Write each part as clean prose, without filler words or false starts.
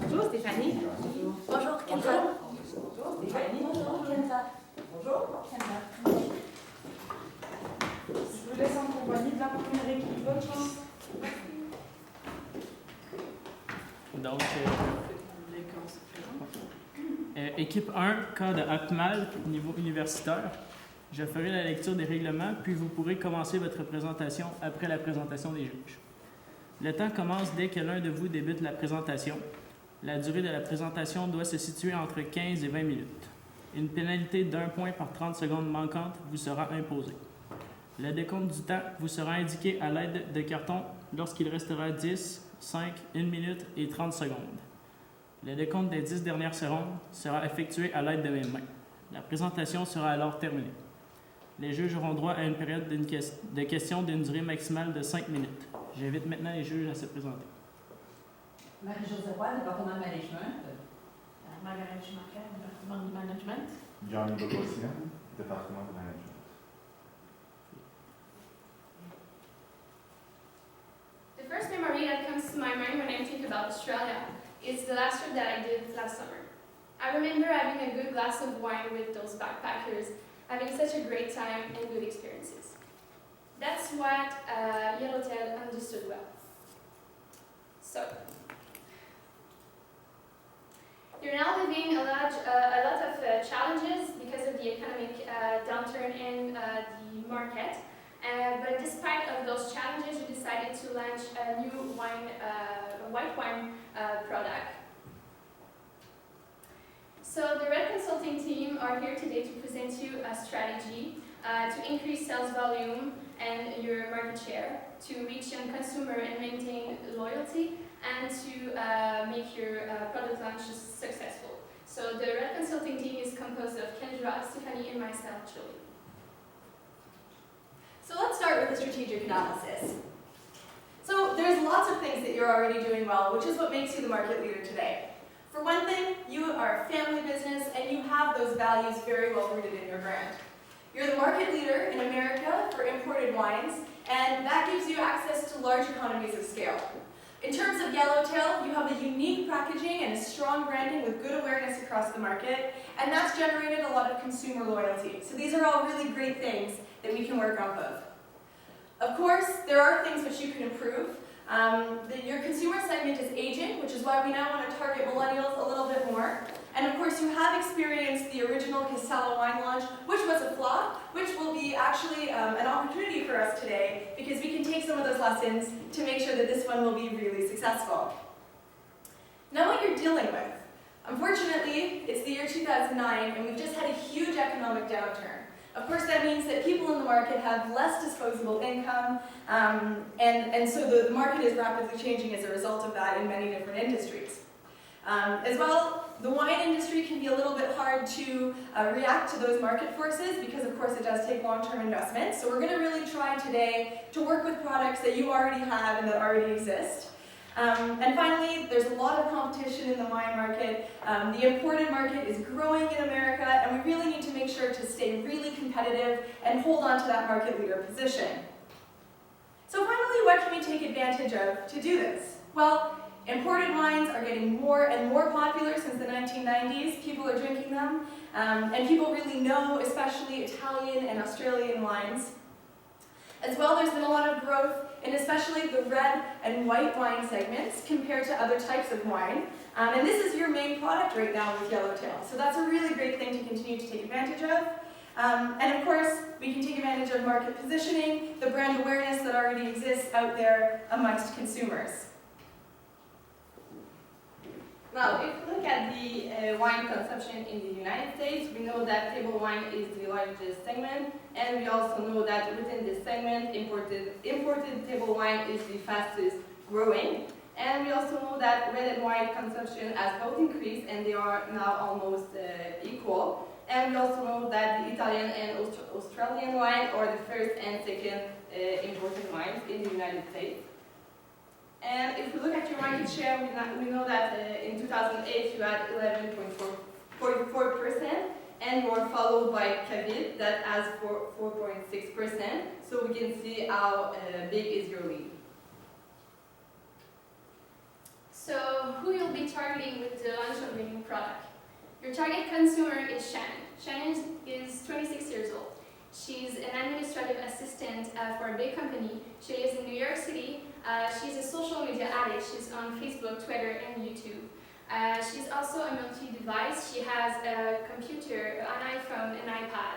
Bonjour Stéphanie. Bonjour Kenza. Bonjour Stéphanie. Bonjour Kenza. Bonjour Kenza. Je vous laisse en compagnie de la première équipe. Bonne chance. Donc, équipe 1, cas de APMAL, niveau universitaire. Je ferai la lecture des règlements, puis vous pourrez commencer votre présentation après la présentation des juges. Le temps commence dès que l'un de vous débute la présentation. La durée de la présentation doit se situer entre 15 et 20 minutes. Une pénalité d'1 point par 30 secondes manquantes vous sera imposée. Le décompte du temps vous sera indiqué à l'aide de cartons lorsqu'il restera 10, 5, 1 minute et 30 secondes. Le décompte des 10 dernières secondes sera effectué à l'aide de mes mains. La présentation sera alors terminée. Les juges auront droit à une période de questions d'une durée maximale de 5 minutes. J'invite maintenant les juges à se présenter. Marie-Josée Roy, département de management. Margaret Schumacher, département de management. Johnny Bogosian, département de management. The first memory that comes to my mind when I think about Australia is the last trip that I did last summer. I remember having a good glass of wine with those backpackers, having such a great time and good experiences. That's what Yellowtail understood well. So, you're now living a lot of challenges because of the economic downturn in the market. But despite of those challenges, you decided to launch a new white wine product. So the Red Consulting team are here today to present you a strategy to increase sales volume and your market share, to reach young consumer and maintain loyalty, and to make your product launches successful. So the Red Consulting team is composed of Kendra, Stephanie, and myself, Julie. So let's start with the strategic analysis. So there's lots of things that you're already doing well, which is what makes you the market leader today. For one thing, you are a family business and you have those values very well rooted in your brand. You're the market leader in America for imported wines, and that gives you access to large economies of scale. In terms of Yellowtail, you have a unique packaging and a strong branding with good awareness across the market, and that's generated a lot of consumer loyalty. So these are all really great things that we can work off of. Of course, there are things which you can improve. Your consumer segment is aging, which is why we now want to target millennials a little bit more. And of course, you have experienced the original Castella wine launch, which was a flop, which will be actually an opportunity for us today, because we can take some of those lessons to make sure that this one will be really successful. Now what you're dealing with. Unfortunately, it's the year 2009, and we've just had a huge economic downturn. Of course, that means that people in the market have less disposable income, and so the market is rapidly changing as a result of that in many different industries. As well, the wine industry can be a little bit hard to react to those market forces because, of course, it does take long-term investment. So we're going to really try today to work with products that you already have and that already exist. And finally, there's a lot of competition in the wine market. The imported market is growing in America, and we really need to make sure to stay really competitive and hold on to that market leader position. So finally, what can we take advantage of to do this? Well, imported wines are getting more and more popular since the 1990s. People are drinking them, and people really know, especially Italian and Australian wines. As well, there's been a lot of growth in especially the red and white wine segments compared to other types of wine. And this is your main product right now with Yellowtail. So that's a really great thing to continue to take advantage of. And of course, we can take advantage of market positioning, the brand awareness that already exists out there amongst consumers. Now, if we look at the wine consumption in the United States, we know that table wine is the largest segment, and we also know that within this segment, imported table wine is the fastest growing. And we also know that red and white consumption has both increased, and they are now almost equal. And we also know that the Italian and Australian wine are the first and second imported wines in the United States. And if we look at your market share, we know that in 2008 you had 11.44%, and you are followed by Cavid that has 4.6%. So we can see how big is your lead. targeting with the launch of your new product. Your target consumer is Shannon. Shannon is 26 years old. She's an administrative assistant for a big company. She lives in New York City. She's a social media addict. She's on Facebook, Twitter, and YouTube. She's also a multi-device. She has a computer, an iPhone, an iPad.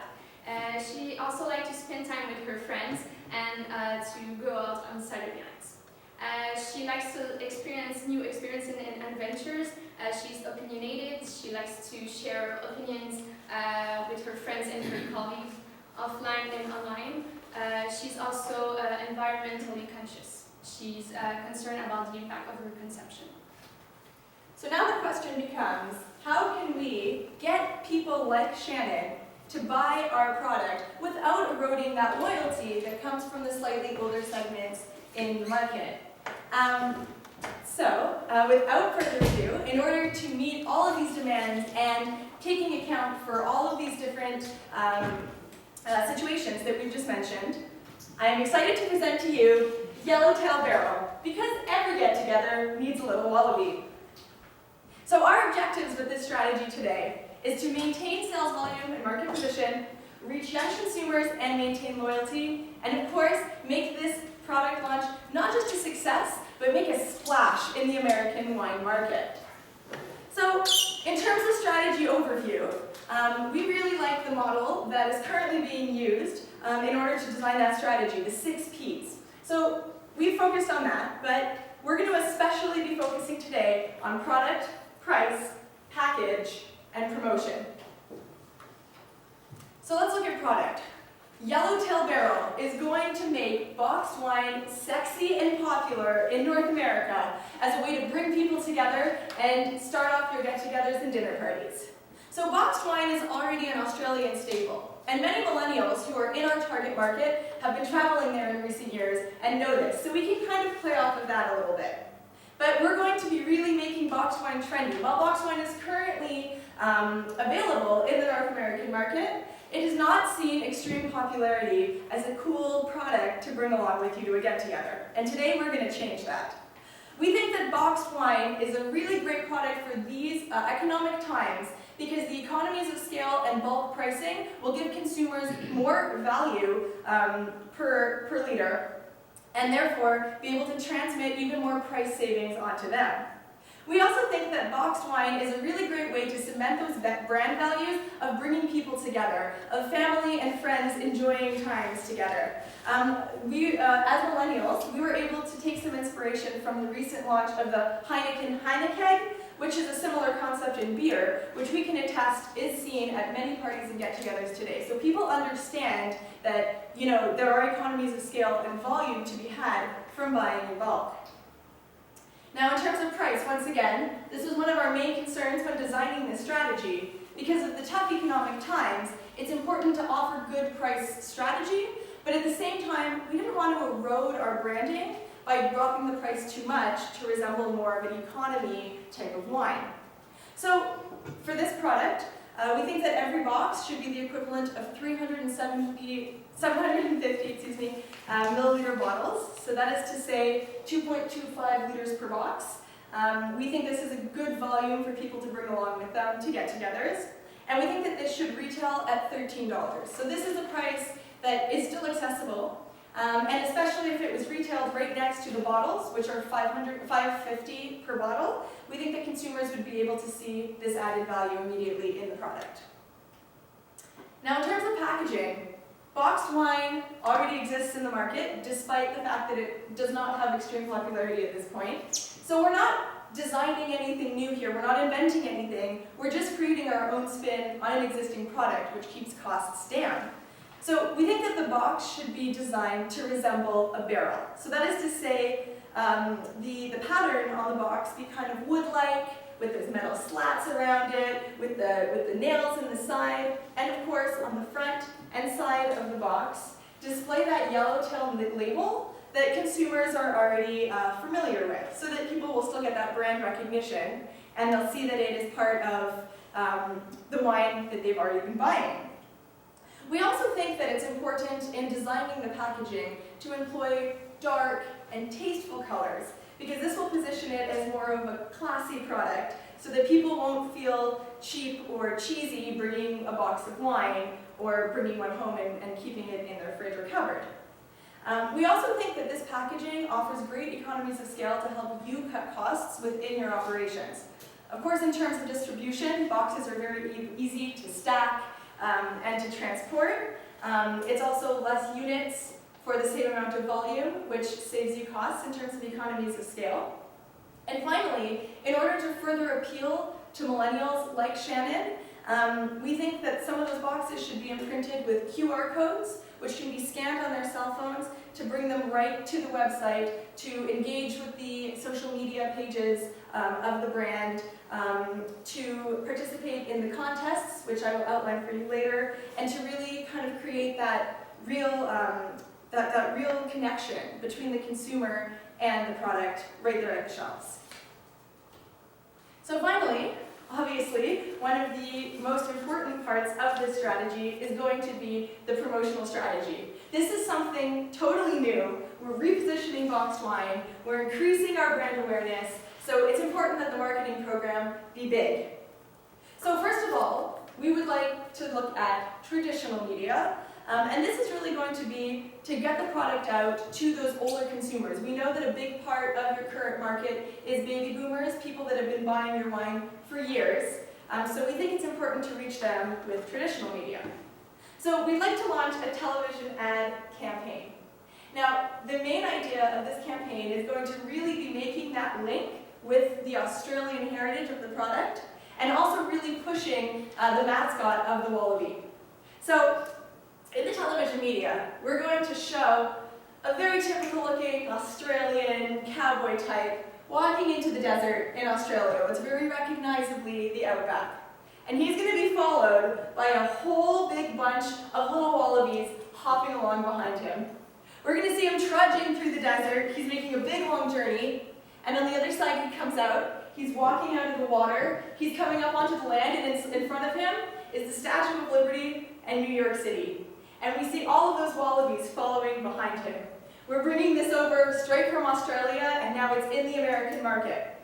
She also likes to spend time with her friends and to go out on Saturday nights. She likes to experience new experiences and adventures. She's opinionated. She likes to share opinions with her friends and her colleagues, offline and online. She's also environmentally conscious. She's concerned about the impact of her consumption. So now the question becomes, how can we get people like Shannon to buy our product without eroding that loyalty that comes from the slightly older segments in the market? Without further ado, in order to meet all of these demands and taking account for all of these different situations that we've just mentioned, I am excited to present to you Yellowtail Barrel, because every get-together needs a little wallaby. So our objectives with this strategy today is to maintain sales volume and market position, reach young consumers and maintain loyalty, and of course, make this product launch not just a success, but make a splash in the American wine market. So, in terms of strategy overview, we really like the model that is currently being used in order to design that strategy, the 6 Ps. So, we focused on that, but we're going to especially be focusing today on product, price, package, and promotion. So let's look at product. Yellowtail Barrel is going to make boxed wine sexy and popular in North America as a way to bring people together and start off your get-togethers and dinner parties. So boxed wine is already an Australian staple, and many millennials who are in our target market have been traveling there in recent years and know this, so we can kind of play off of that a little bit. But we're going to be really making boxed wine trendy. While boxed wine is currently available in the North American market, it has not seen extreme popularity as a cool product to bring along with you to a get-together. And today we're going to change that. We think that boxed wine is a really great product for these economic times because the economies of scale and bulk pricing will give consumers more value per liter, and therefore be able to transmit even more price savings onto them. We also think that boxed wine is a really great way to cement those brand values of bringing people together, of family and friends enjoying times together. As millennials, we were able to take some inspiration from the recent launch of the Heineken, which is a similar concept in beer, which we can attest is seen at many parties and get-togethers today. So people understand that, there are economies of scale and volume to be had from buying in bulk. Now, in terms of price, once again, this was one of our main concerns when designing this strategy. Because of the tough economic times, it's important to offer good price strategy, but at the same time, we didn't want to erode our branding by dropping the price too much to resemble more of an economy type of wine. So, for this product, we think that every box should be the equivalent of 750 milliliter bottles. So that is to say 2.25 liters per box. We think this is a good volume for people to bring along with them to get-togethers. And we think that this should retail at $13. So this is a price that is still accessible. And especially if it was retailed right next to the bottles, which are $5.50 per bottle, we think that consumers would be able to see this added value immediately in the product. Now, in terms of packaging, boxed wine already exists in the market, despite the fact that it does not have extreme popularity at this point. So we're not designing anything new here, we're not inventing anything, we're just creating our own spin on an existing product, which keeps costs down. So we think that the box should be designed to resemble a barrel. So that is to say, the pattern on the box be kind of wood-like, with those metal slats around it, with the nails in the side, and of course on the front and side of the box, display that Yellowtail label that consumers are already familiar with, so that people will still get that brand recognition, and they'll see that it is part of the wine that they've already been buying. We also think that it's important in designing the packaging to employ dark and tasteful colors, because this will position it as more of a classy product so that people won't feel cheap or cheesy bringing a box of wine or bringing one home and keeping it in their fridge or cupboard. We also think that this packaging offers great economies of scale to help you cut costs within your operations. Of course, in terms of distribution, boxes are very easy to stack and to transport. It's also less units for the same amount of volume, which saves you costs in terms of economies of scale. And finally, in order to further appeal to millennials like Shannon, we think that some of those boxes should be imprinted with QR codes, which can be scanned on their cell phones to bring them right to the website, to engage with the social media pages of the brand, to participate in the contests, which I will outline for you later, and to really kind of create that real, that real connection between the consumer and the product right there at the shelves. So finally, obviously, one of the most important parts of this strategy is going to be the promotional strategy. This is something totally new. We're repositioning boxed wine, we're increasing our brand awareness, so it's important that the marketing program be big. So first of all, we would like to look at traditional media, and this is really going to be to get the product out to those older consumers. We know that a big part of your current market is baby boomers, people that have been buying your wine for years. So we think it's important to reach them with traditional media. So we'd like to launch a television ad campaign. Now, the main idea of this campaign is going to really be making that link with the Australian heritage of the product, and also really pushing the mascot of the wallaby. So, in the television media, we're going to show a very typical looking Australian cowboy type walking into the desert in Australia. It's very recognizably the outback. And he's going to be followed by a whole big bunch of little wallabies hopping along behind him. We're going to see him trudging through the desert. He's making a big long journey. And on the other side he comes out. He's walking out of the water. He's coming up onto the land, and in front of him is the Statue of Liberty and New York City. And we see all of those wallabies following behind him. We're bringing this over straight from Australia, and now it's in the American market.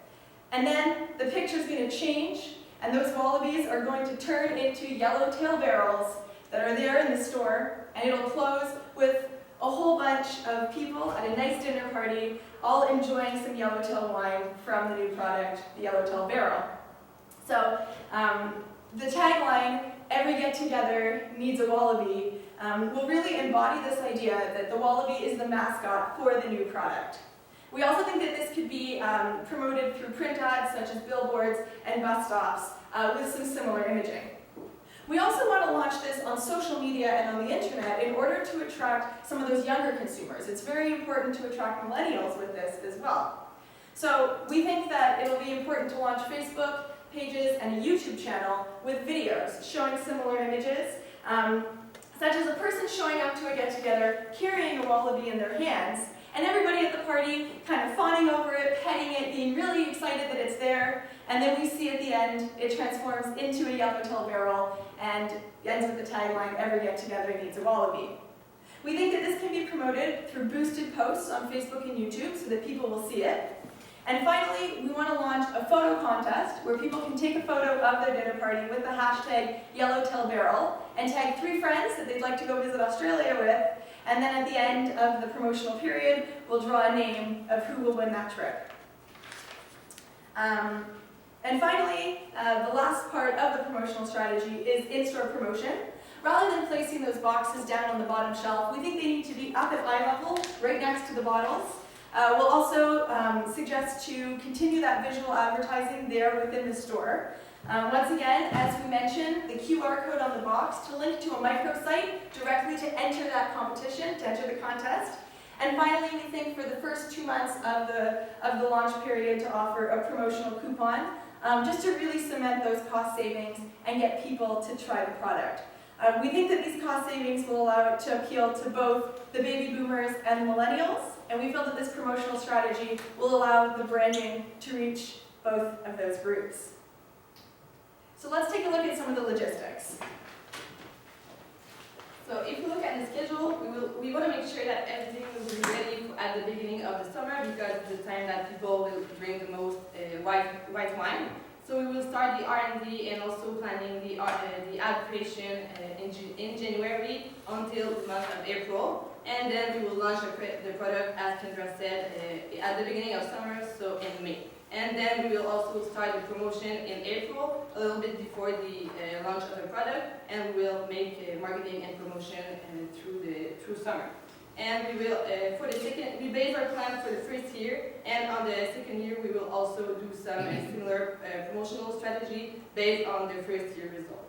And then the picture's going to change, and those wallabies are going to turn into yellowtail barrels that are there in the store, and it'll close with a whole bunch of people at a nice dinner party, all enjoying some yellowtail wine from the new product, the Yellowtail Barrel. So the tagline, "Every get-together needs a wallaby," will really embody this idea that the wallaby is the mascot for the new product. We also think that this could be promoted through print ads such as billboards and bus stops with some similar imaging. We also want to launch this on social media and on the internet in order to attract some of those younger consumers. It's very important to attract millennials with this as well. So we think that it'll be important to launch Facebook pages and a YouTube channel with videos showing similar images, such as a person showing up to a get-together carrying a wallaby in their hands, and everybody at the party kind of fawning over it, petting it, being really excited that it's there, and then we see at the end it transforms into a yellowtail barrel and ends with the tagline, "Every get-together needs a wallaby." We think that this can be promoted through boosted posts on Facebook and YouTube so that people will see it. And finally, we want to launch a photo contest where people can take a photo of their dinner party with the hashtag Yellowtail Barrel and tag 3 friends that they'd like to go visit Australia with, and then at the end of the promotional period, we'll draw a name of who will win that trip. And finally, the last part of the promotional strategy is in-store promotion. Rather than placing those boxes down on the bottom shelf, we think they need to be up at eye level, right next to the bottles. We'll also suggest to continue that visual advertising there within the store. Once again, as we mentioned, the QR code on the box to link to a microsite directly to enter that competition, to enter the contest. And finally, we think for the first 2 months of the launch period to offer a promotional coupon, just to really cement those cost savings and get people to try the product. We think that these cost savings will allow it to appeal to both the baby boomers and millennials, and we feel that this promotional strategy will allow the branding to reach both of those groups. So let's take a look at some of the logistics. So So if you look at the schedule, we want to make sure that everything will be ready at the beginning of the summer because it's the time that people will drink the most white wine. So we will start the R&D and also planning the ad creation in January until the month of April. And then we will launch the product, as Kendra said, at the beginning of summer, so in May. And then we will also start the promotion in April, a little bit before the launch of the product, and we will make marketing and promotion through summer. And we will, we base our plan for the first year, and on the second year we will also do some similar promotional strategy based on the first year results.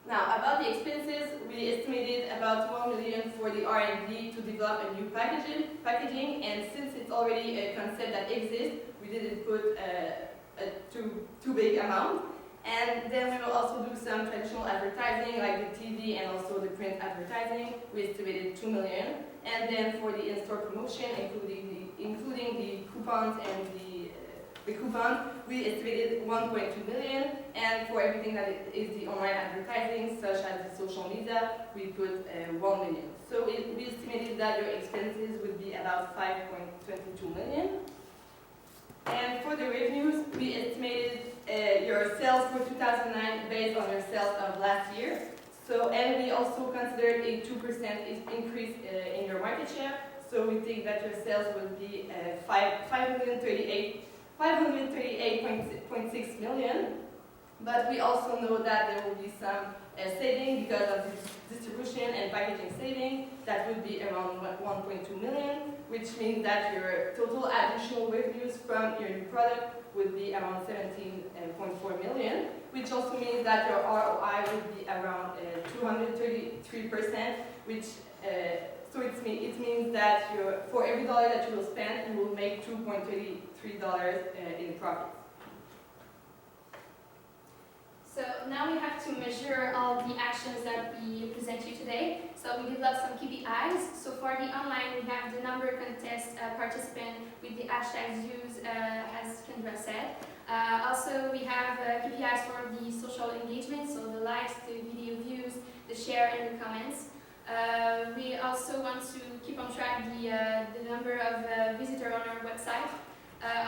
Now, about the expenses, we estimated about 1 million for the R&D to develop a new packaging, and since it's already a concept that exists, we didn't put a too big amount. And then we will also do some traditional advertising, like the TV and also the print advertising. We estimated 2 million. And then for the in-store promotion, including the coupons and the coupons, we estimated 1.2 million. And for everything that is the online advertising, such as the social media, we put 1 million. So we estimated that your expenses would be about 5.22 million. And for the revenues, we estimated your sales for 2009 based on your sales of last year. So, and we also considered a 2% increase in your market share. So we think that your sales will be 538.6 million. But we also know that there will be some saving because of distribution and packaging saving. That would be around 1.2 million, which means that your total additional revenues from your new product would be around 17.4 million, which also means that your ROI would be around 233%, which so it means that for every dollar that you will spend, you will make $2.33 in profit. So now we have to measure all the actions that we present you today. So we developed some KPIs. So for the online, we have the number of contest participant with the hashtags used, as Kendra said. Also, we have KPIs for the social engagement, so the likes, the video views, the share, and the comments. We also want to keep on track the number of visitors on our website.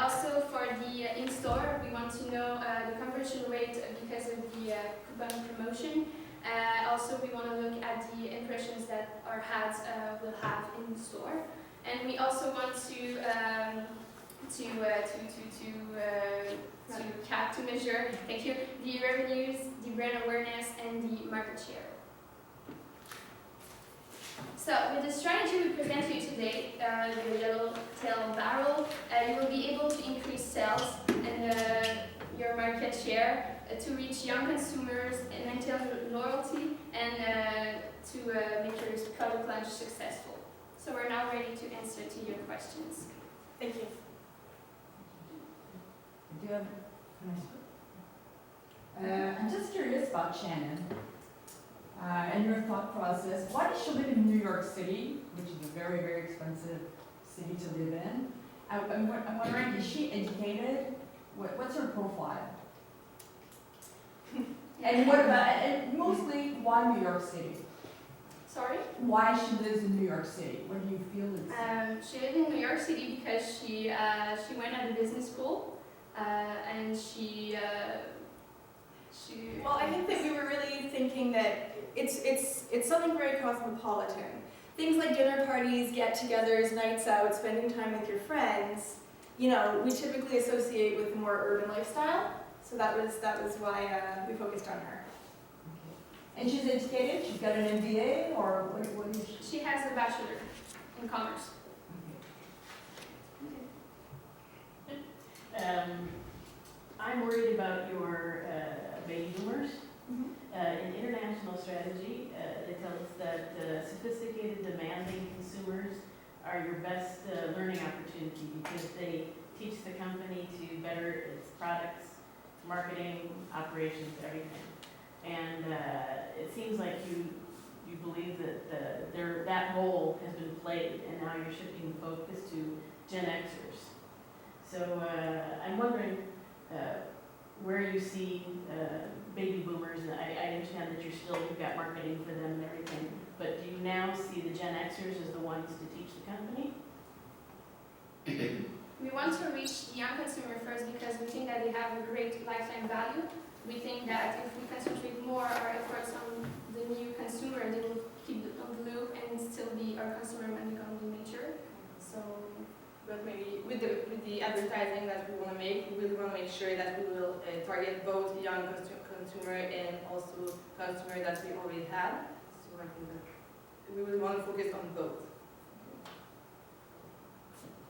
Also for the in-store, we want to know the conversion rate because of the coupon promotion. Also, we want to look at the impressions that our ads will have in the store. And we also want to measure, thank you, the revenues, the brand awareness, and the market share. So, with the strategy we present you today, the yellow tail barrel, you will be able to increase sales and your market share to reach young consumers and maintain loyalty and to make your product launch successful. So we're now ready to answer to your questions. Thank you. Do you have, I'm just curious about Shannon and your thought process. Why does she live in New York City, which is a very, very expensive city to live in? I'm wondering, is she educated? What's her profile? And what about, and mostly, why New York City? Sorry? Why she lives in New York City? What do you feel is? She lived in New York City because she went at a business school and she. Well, I think that we were really thinking that it's something very cosmopolitan. Things like dinner parties, get-togethers, nights out, spending time with your friends, you know, we typically associate with a more urban lifestyle. So that was why we focused on her. Okay. And she's educated? She's got an MBA, or what is she? She has a bachelor in commerce. I'm worried about your baby boomers. In international strategy, it tells us that sophisticated, demanding consumers are your best learning opportunity because they teach the company to better its products, marketing, operations, everything. And it seems like you believe that that role has been played, and now you're shifting the focus to Gen Xers. So I'm wondering, where you see baby boomers, and I understand that you've got marketing for them and everything, but do you now see the Gen Xers as the ones to teach the company? We want to reach the young consumer first because we think that they have a great lifetime value. We think that if we concentrate more our efforts on the new consumer, they will keep on the loop and still be our consumer when they come to nature. So, But maybe with the advertising that we want to make, we really want to make sure that we will target both young consumer and also consumer that we already have. So I think that we really want to focus on both.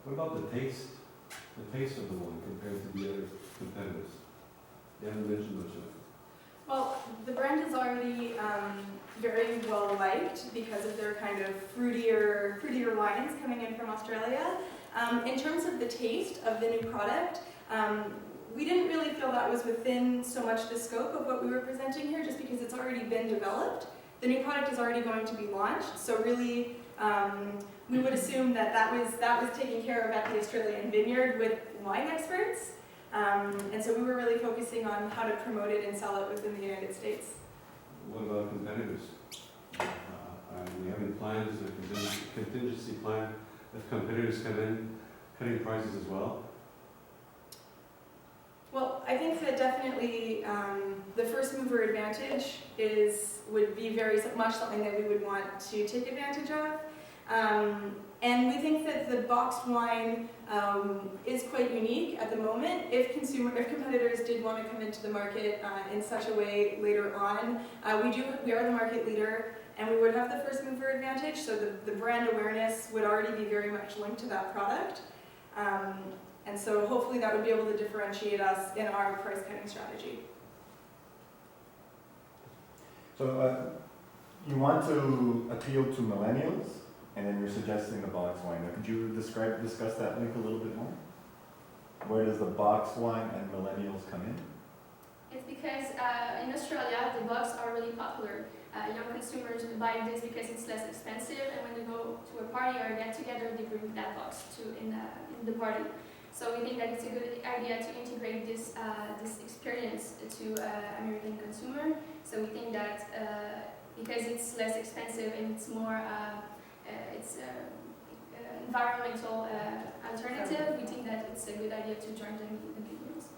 What about the taste of the wine compared to the other competitors? You haven't mentioned much of it. Well, the brand is already very well liked because of their kind of fruitier wines coming in from Australia. In terms of the taste of the new product, we didn't really feel that was within so much the scope of what we were presenting here, just because it's already been developed. The new product is already going to be launched, so really we would assume that was taken care of at the Australian vineyard with wine experts. And so we were really focusing on how to promote it and sell it within the United States. What about competitors? We have any plans, a contingency plan, if competitors come in, cutting prices as well? Well, I think that definitely the first mover advantage would be very much something that we would want to take advantage of. And we think that the boxed wine is quite unique at the moment. If competitors did want to come into the market in such a way later on, we are the market leader and we would have the first mover advantage, so the brand awareness would already be very much linked to that product. And so hopefully that would be able to differentiate us in our price cutting strategy. So you want to appeal to millennials, and then you're suggesting the box wine. Now, could you discuss that link a little bit more? Where does the box wine and millennials come in? it's because in Australia the box are really popular. Young consumers buy this because it's less expensive, and when they go to a party or a get together, they bring that box in the party. So we think that it's a good idea to integrate this experience to American consumer. So we think that because it's less expensive and it's more environmental alternative, we think that it's a good idea to join the big meals.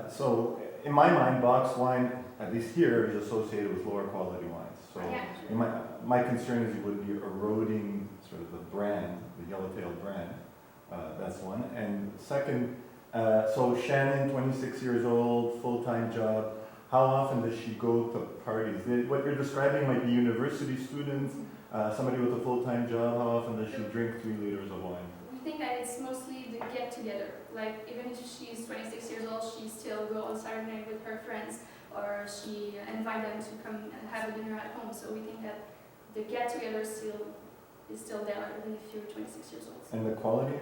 So in my mind, box wine, at least here, is associated with lower quality wines. So Yeah. in my concern is you would be eroding sort of the brand, the Yellowtail brand. That's one. And second, so Shannon, 26 years old, full-time job. How often does she go to parties? What you're describing might be university students, somebody with a full-time job. How often does she drink 3 liters of wine? We think that it's mostly the get-together. Like, even if she's 26 years old, she still go on Saturday night with her friends, or she invite them to come and have a dinner at home. So we think that the get-together is still there, even if you're 26 years old. And the quality?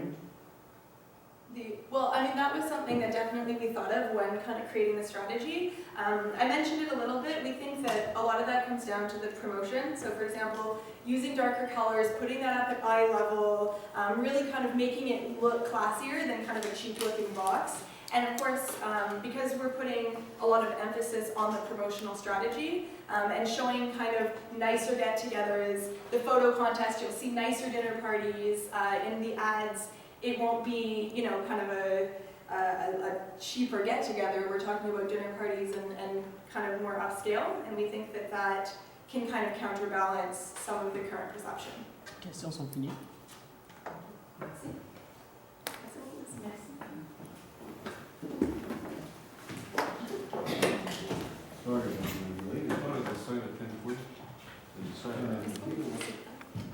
Well, I mean, that was something that definitely we thought of when kind of creating the strategy. I mentioned it a little bit. We think that a lot of that comes down to the promotion. So, for example, using darker colors, putting that up at eye level, really kind of making it look classier than kind of a cheap-looking box. And of course, because we're putting a lot of emphasis on the promotional strategy and showing kind of nicer get-togethers, the photo contest, you'll see nicer dinner parties in the ads. It won't be, kind of a cheaper get-together. We're talking about dinner parties and kind of more upscale, and we think that that can kind of counterbalance some of the current perception. Questions sont finies. Sorry, related part of the site of 1040. Oui.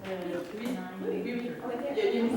Il y a une